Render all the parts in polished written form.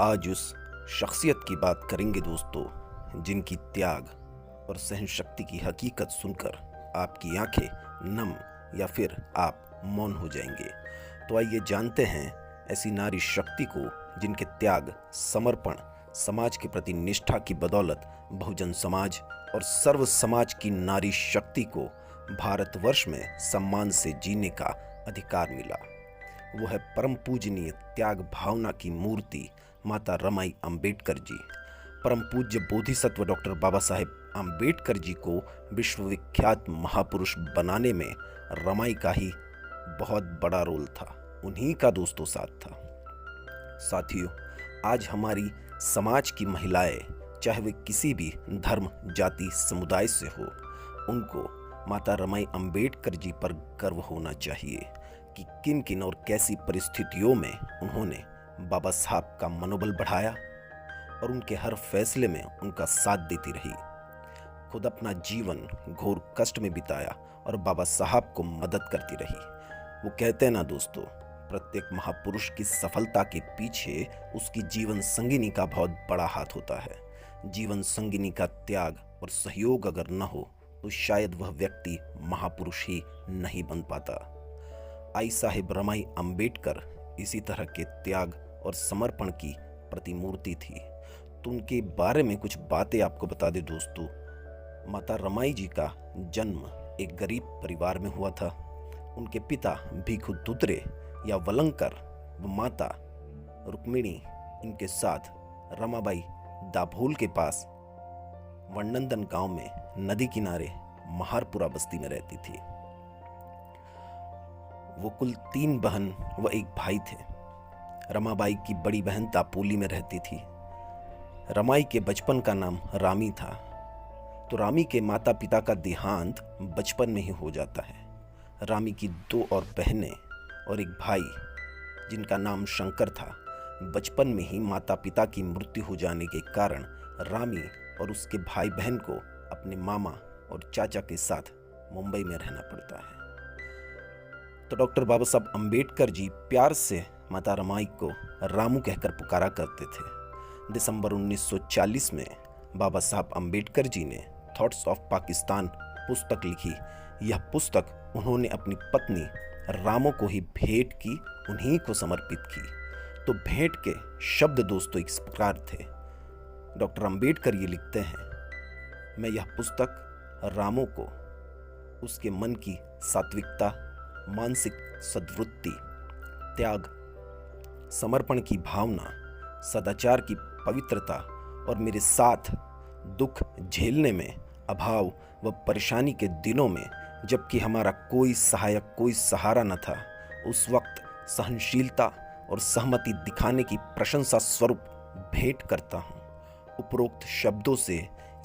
आज उस शख्सियत की बात करेंगे दोस्तों, जिनकी त्याग और सहन शक्ति की हकीकत सुनकर आपकी आंखें नम या फिर आप मौन हो जाएंगे। तो आइए जानते हैं ऐसी नारी शक्ति को जिनके त्याग, समर्पण, समाज के प्रति निष्ठा की बदौलत बहुजन समाज और सर्व समाज की नारी शक्ति को भारतवर्ष में सम्मान से जीने का अधिकार मिला। वो है परम पूजनीय त्याग भावना की मूर्ति माता रमाई अंबेडकर जी। परम पूज्य बोधिसत्व डॉक्टर बाबा साहेब अंबेडकर जी को विश्वविख्यात महापुरुष बनाने में रमाई का ही बहुत बड़ा रोल था। उन्हीं का दोस्तों साथ था। साथियों, आज हमारी समाज की महिलाएं, चाहे वे किसी भी धर्म, जाति, समुदाय से हो, उनको माता रमाई अंबेडकर जी पर गर्व होना चाहिए कि किन किन और कैसी परिस्थितियों में उन्होंने बाबा साहब का मनोबल बढ़ाया और उनके हर फैसले में उनका साथ देती रही। खुद अपना जीवन घोर कष्ट में बिताया और बाबा साहब को मदद करती रही। वो कहते हैं ना दोस्तों, प्रत्येक महापुरुष की सफलता के पीछे उसकी जीवन संगिनी का बहुत बड़ा हाथ होता है। जीवन संगिनी का त्याग और सहयोग अगर न हो तो शायद वह व्यक्ति महापुरुष ही नहीं बन पाता। आई साहिब रमाई अंबेडकर इसी तरह के त्याग और समर्पण की प्रतिमूर्ति थी। तो उनके बारे में कुछ बातें आपको बता दें दोस्तों। माता रमाई जी का जन्म एक गरीब परिवार में हुआ था। उनके पिता भिखु दुतरे या वलंकर व माता रुक्मिणी इनके साथ रमाबाई दाभोल के पास वनंदन गांव में नदी किनारे महारपुरा बस्ती में रहती थी। वो कुल 3 बहन व एक भाई थे। रमाबाई की बड़ी बहन दापोली में रहती थी। रमाई के बचपन का नाम रामी था। तो रामी के माता पिता का देहांत बचपन में ही हो जाता है। रामी की 2 और बहनें और एक भाई जिनका नाम शंकर था। बचपन में ही माता पिता की मृत्यु हो जाने के कारण रामी और उसके भाई बहन को अपने मामा और चाचा के साथ मुंबई में रहना पड़ता है। तो डॉक्टर बाबा साहब अंबेडकर जी प्यार से माता रमाई को रामू कहकर पुकारा करते थे। दिसंबर 1940 में बाबा साहब अंबेडकर जी ने थॉट्स ऑफ पाकिस्तान पुस्तक लिखी। यह पुस्तक उन्होंने अपनी पत्नी रामो को ही भेंट की, उन्हीं को समर्पित की। तो भेंट के शब्द दोस्तों इस प्रकार थे। डॉक्टर अंबेडकर ये लिखते हैं, मैं यह पुस्तक रामो को उसके मन की सात्विकता, मानसिक सद्वृत्ति, त्याग, समर्पण की भावना, सदाचार की पवित्रता और मेरे साथ दुख झेलने में, अभाव व परेशानी के दिनों में जबकि हमारा कोई सहायक, कोई सहारा न था, उस वक्त सहनशीलता और सहमति दिखाने की प्रशंसा स्वरूप भेंट करता हूँ। उपरोक्त शब्दों से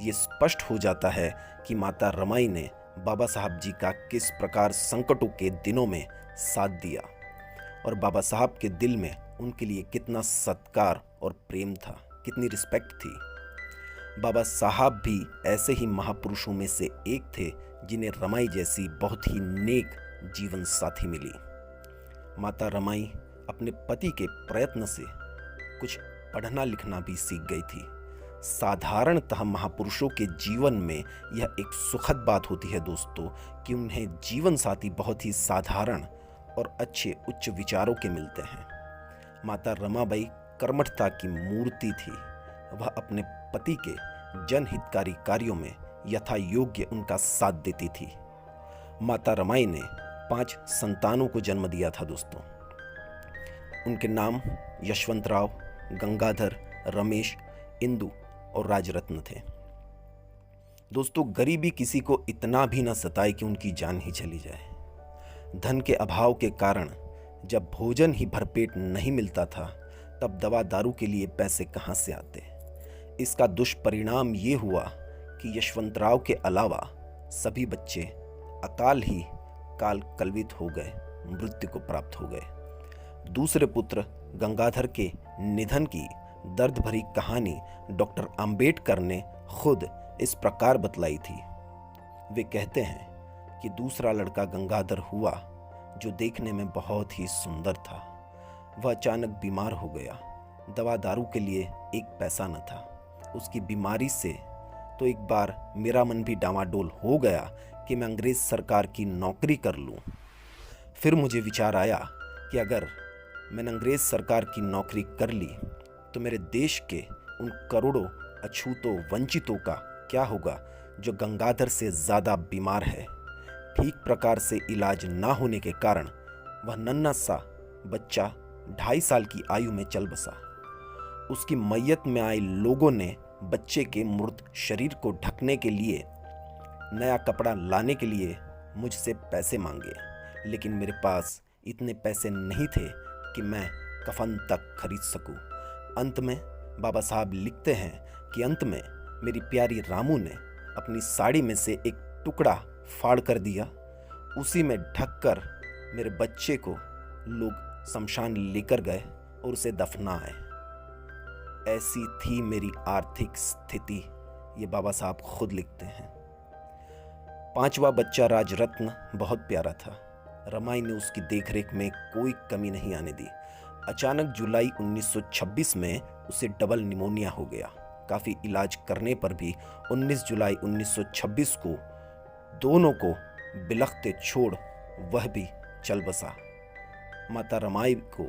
ये स्पष्ट हो जाता है कि माता रमाई ने बाबा साहब जी का किस प्रकार संकटों के दिनों में साथ दिया और बाबा साहब के दिल में उनके लिए कितना सत्कार और प्रेम था, कितनी रिस्पेक्ट थी। बाबा साहब भी ऐसे ही महापुरुषों में से एक थे जिन्हें रमाई जैसी बहुत ही नेक जीवन साथी मिली। माता रमाई अपने पति के प्रयत्न से कुछ पढ़ना लिखना भी सीख गई थी। साधारणतः महापुरुषों के जीवन में यह एक सुखद बात होती है दोस्तों कि उन्हें जीवन साथी बहुत ही साधारण और अच्छे उच्च विचारों के मिलते हैं। माता रमाबाई कर्मठता की मूर्ति थी। वह अपने पति के जनहितकारी कार्यों में यथा योग्य उनका साथ देती थी। माता रमाई ने 5 संतानों को जन्म दिया था दोस्तों। उनके नाम यशवंतराव, गंगाधर, रमेश, इंदु और राजरत्न थे। दोस्तों, गरीबी किसी को इतना भी न सताए कि उनकी जान ही चली जाए। धन के अभाव के कारण जब भोजन ही भरपेट नहीं मिलता था, तब दवा दारू के लिए पैसे कहाँ से आते। इसका दुष्परिणाम ये हुआ कि यशवंतराव के अलावा सभी बच्चे अकाल ही काल कलवित हो गए, मृत्यु को प्राप्त हो गए। दूसरे पुत्र गंगाधर के निधन की दर्द भरी कहानी डॉक्टर अंबेडकर ने खुद इस प्रकार बतलाई थी। वे कहते हैं कि दूसरा लड़का गंगाधर हुआ जो देखने में बहुत ही सुंदर था। वह अचानक बीमार हो गया। दवा दारू के लिए एक पैसा न था। उसकी बीमारी से तो एक बार मेरा मन भी डामाडोल हो गया कि मैं अंग्रेज़ सरकार की नौकरी कर लूं। फिर मुझे विचार आया कि अगर मैंने अंग्रेज़ सरकार की नौकरी कर ली तो मेरे देश के उन करोड़ों अछूतों वंचितों का क्या होगा जो गंगाधर से ज़्यादा बीमार है। ठीक प्रकार से इलाज ना होने के कारण वह नन्हा सा बच्चा 2.5 साल की आयु में चल बसा। उसकी मैयत में आए लोगों ने बच्चे के मृत शरीर को ढकने के लिए, नया कपड़ा लाने के लिए मुझसे पैसे मांगे, लेकिन मेरे पास इतने पैसे नहीं थे कि मैं कफन तक खरीद सकूं। अंत में बाबा साहब लिखते हैं कि अंत में मेरी प्यारी रामू ने अपनी साड़ी में से एक टुकड़ा फाड़ कर दिया। उसी में ढककर मेरे बच्चे को लोग शमशान लेकर गए और उसे दफनाए। ऐसी थी मेरी आर्थिक स्थिति, ये बाबा साहब खुद लिखते हैं। 5वां बच्चा राजरत्न बहुत प्यारा था। रमाई ने उसकी देखरेख में कोई कमी नहीं आने दी। अचानक जुलाई 1926 में उसे डबल निमोनिया हो गया। काफ़ी इलाज करने पर भी 19 जुलाई 1926 को दोनों को बिलखते छोड़ वह भी चल बसा। माता रमाई को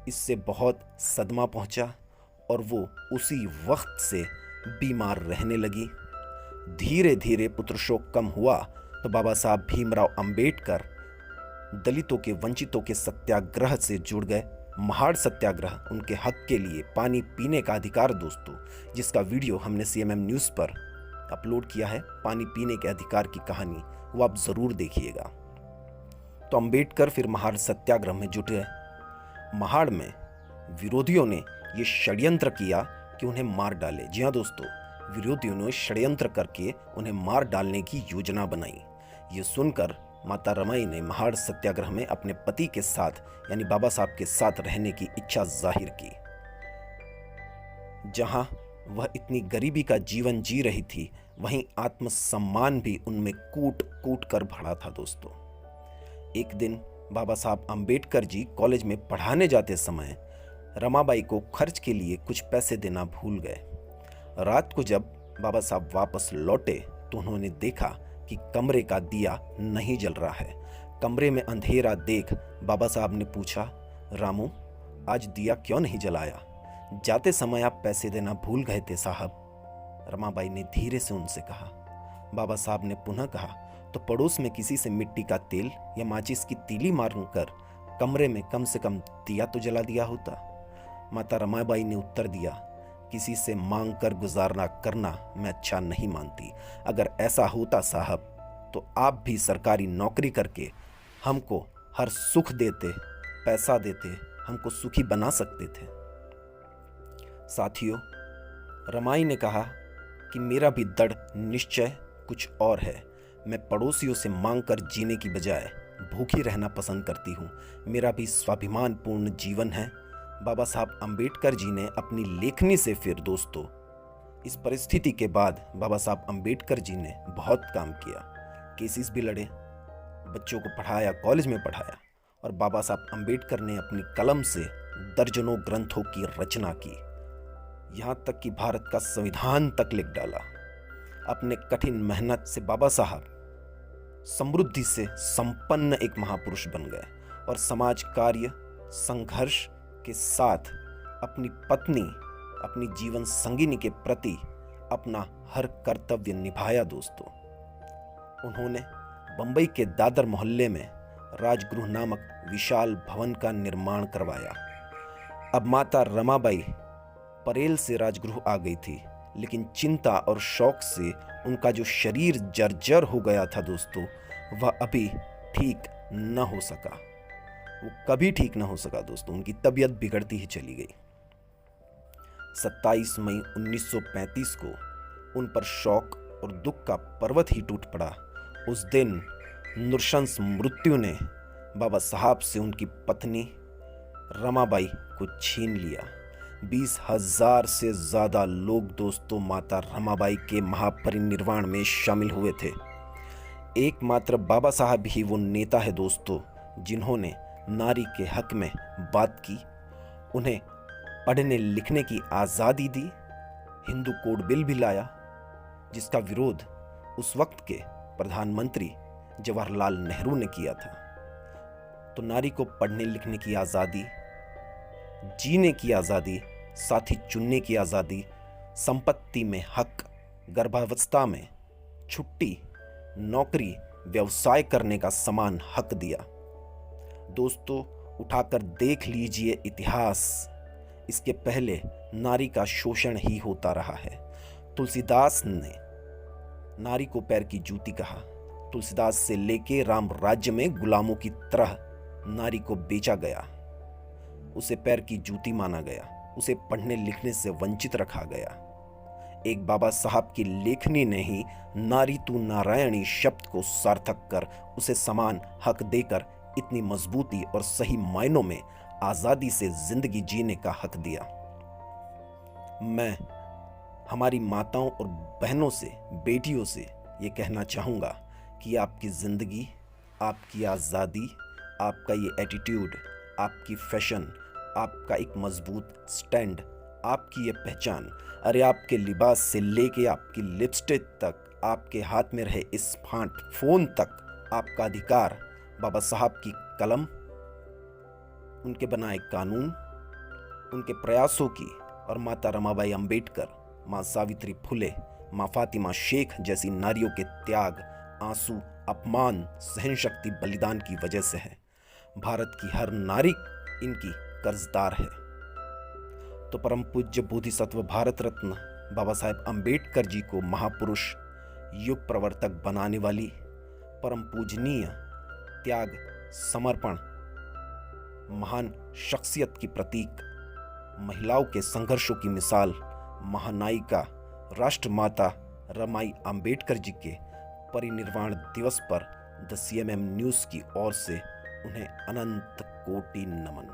इससे बहुत सदमा पहुंचा और वो उसी वक्त से बीमार रहने लगी। धीरे धीरे पुत्र शोक कम हुआ तो बाबा साहब भीमराव अंबेडकर दलितों के वंचितों के सत्याग्रह से जुड़ गए। महाड़ सत्याग्रह, उनके हक के लिए पानी पीने का अधिकार दोस्तों, जिसका वीडियो हमने CMM न्यूज़ पर अपलोड किया है, पानी पीने के अधिकार की कहानी, वो आप ज़रूर देखिएगा। तो अंबेडकर फिर महाड़ सत्याग्रह में जुट गए। महाड़ में विरोधियों ने ये षड्यंत्र किया कि उन्हें मार डाले। जी हाँ दोस्तों, विरोधियों ने षड्यंत्र करके उन्हें मार डालने की योजना बनाई। ये सुनकर माता रमाई ने महाड़ सत्याग्रह में अपने पति के साथ यानी बाबा साहब के साथ रहने की इच्छा जाहिर की। जहां वह इतनी गरीबी का जीवन जी रही थी, वहीं आत्मसम्मान भी उनमें कूट कूट कर भरा था दोस्तों। एक दिन बाबा साहब अंबेडकर जी कॉलेज में पढ़ाने जाते समय रमाबाई को खर्च के लिए कुछ पैसे देना भूल गए। रात को जब बाबा साहब वापस लौटे तो उन्होंने देखा कि कमरे का दिया नहीं जल रहा है। कमरे में अंधेरा देख बाबा साहब ने पूछा, रामू आज दिया क्यों नहीं जलाया? जाते समय आप पैसे देना भूल गए थे साहब। रमाबाई ने धीरे से उनसे कहा। बाबा साहब ने पुनः कहा, तो पड़ोस में किसी से मिट्टी का तेल या माचिस की तीली मारकर कमरे में कम से कम दिया तो जला दिया होता। माता रमाबाई ने उत्तर दिया, किसी से मांग कर गुजारना करना मैं अच्छा नहीं मानती। अगर ऐसा होता साहब तो आप भी सरकारी नौकरी करके हमको हर सुख देते, पैसा देते, हमको सुखी बना सकते थे। साथियों, रमाई ने कहा कि मेरा भी दृढ़ निश्चय कुछ और है। मैं पड़ोसियों से मांग कर जीने की बजाय भूखी रहना पसंद करती हूँ। मेरा भी स्वाभिमान पूर्ण जीवन है। बाबा साहब अंबेडकर जी ने अपनी लेखनी से फिर दोस्तों इस परिस्थिति के बाद बाबा साहब अंबेडकर जी ने बहुत काम किया। केसेस भी लड़े, बच्चों को पढ़ाया, कॉलेज में पढ़ाया और बाबा साहब अंबेडकर ने अपनी कलम से दर्जनों ग्रंथों की रचना की। यहाँ तक कि भारत का संविधान तक लिख डाला। अपने कठिन मेहनत से बाबा साहब समृद्धि से संपन्न एक महापुरुष बन गए और समाज कार्य संघर्ष के साथ अपनी पत्नी, अपनी जीवन संगिनी के प्रति अपना हर कर्तव्य निभाया दोस्तों। उन्होंने बंबई के दादर मोहल्ले में राजगृह नामक विशाल भवन का निर्माण करवाया। अब माता रमाबाई परेल से राजगृह आ गई थी, लेकिन चिंता और शौक से उनका जो शरीर जर्जर हो गया था दोस्तों, वह अभी ठीक न हो सका। वो कभी ठीक न हो सका दोस्तों। उनकी तबीयत बिगड़ती ही चली गई। 27 मई 1935 को उन पर शौक और दुख का पर्वत ही टूट पड़ा। उस दिन नृशंस मृत्यु ने बाबा साहब से उनकी पत्नी रमाबाई को छीन लिया। 20,000 से ज़्यादा लोग दोस्तों माता रमाबाई के महापरिनिर्वाण में शामिल हुए थे। एकमात्र बाबा साहब ही वो नेता है दोस्तों जिन्होंने नारी के हक में बात की, उन्हें पढ़ने लिखने की आज़ादी दी, हिंदू कोड बिल भी लाया, जिसका विरोध उस वक्त के प्रधानमंत्री जवाहरलाल नेहरू ने किया था। तो नारी को पढ़ने लिखने की आज़ादी, जीने की आज़ादी, साथी चुनने की आज़ादी, संपत्ति में हक, गर्भावस्था में छुट्टी, नौकरी, व्यवसाय करने का समान हक दिया। दोस्तों, उठाकर देख लीजिए इतिहास, इसके पहले नारी का शोषण ही होता रहा है। तुलसीदास ने नारी को पैर की जूती कहा। तुलसीदास से लेके राम राज्य में गुलामों की तरह नारी को बेचा गया, उसे पैर की जूती माना गया, उसे पढ़ने लिखने से वंचित रखा गया। एक बाबा साहब की लेखनी ने ही नारी तू नारायणी शब्द को सार्थक कर उसे समान हक देकर इतनी मजबूती और सही मायनों में आज़ादी से जिंदगी जीने का हक दिया। मैं हमारी माताओं और बहनों से, बेटियों से ये कहना चाहूँगा कि आपकी ज़िंदगी, आपकी आज़ादी, आपका ये एटीट्यूड, आपकी फैशन, आपका एक मजबूत स्टैंड, आपकी ये पहचान, अरे आपके लिबास से लेके आपकी लिपस्टिक तक, आपके हाथ में रहे स्मार्टफोन तक, आपका अधिकार, बाबा साहब की कलम, उनके बनाए कानून, उनके प्रयासों की और माता रमाबाई अंबेडकर, माँ सावित्री फुले, माँ फातिमा शेख जैसी नारियों के त्याग, आंसू, अपमान, सहनशक्ति, बलिदान की वजह से है। भारत की हर नारी इनकी कर्जदार है। तो परम पूज्य बोधिसत्व भारत रत्न बाबा साहेब अंबेडकर जी को महापुरुष, युग प्रवर्तक बनाने वाली, परम पूजनीय, त्याग, समर्पण, महान शख्सियत की प्रतीक, महिलाओं के संघर्षों की मिसाल, महानायिका, राष्ट्रमाता रमाई अंबेडकर जी के परिनिर्वाण दिवस पर द CMM न्यूज़ की ओर से उन्हें अनंत कोटि नमन।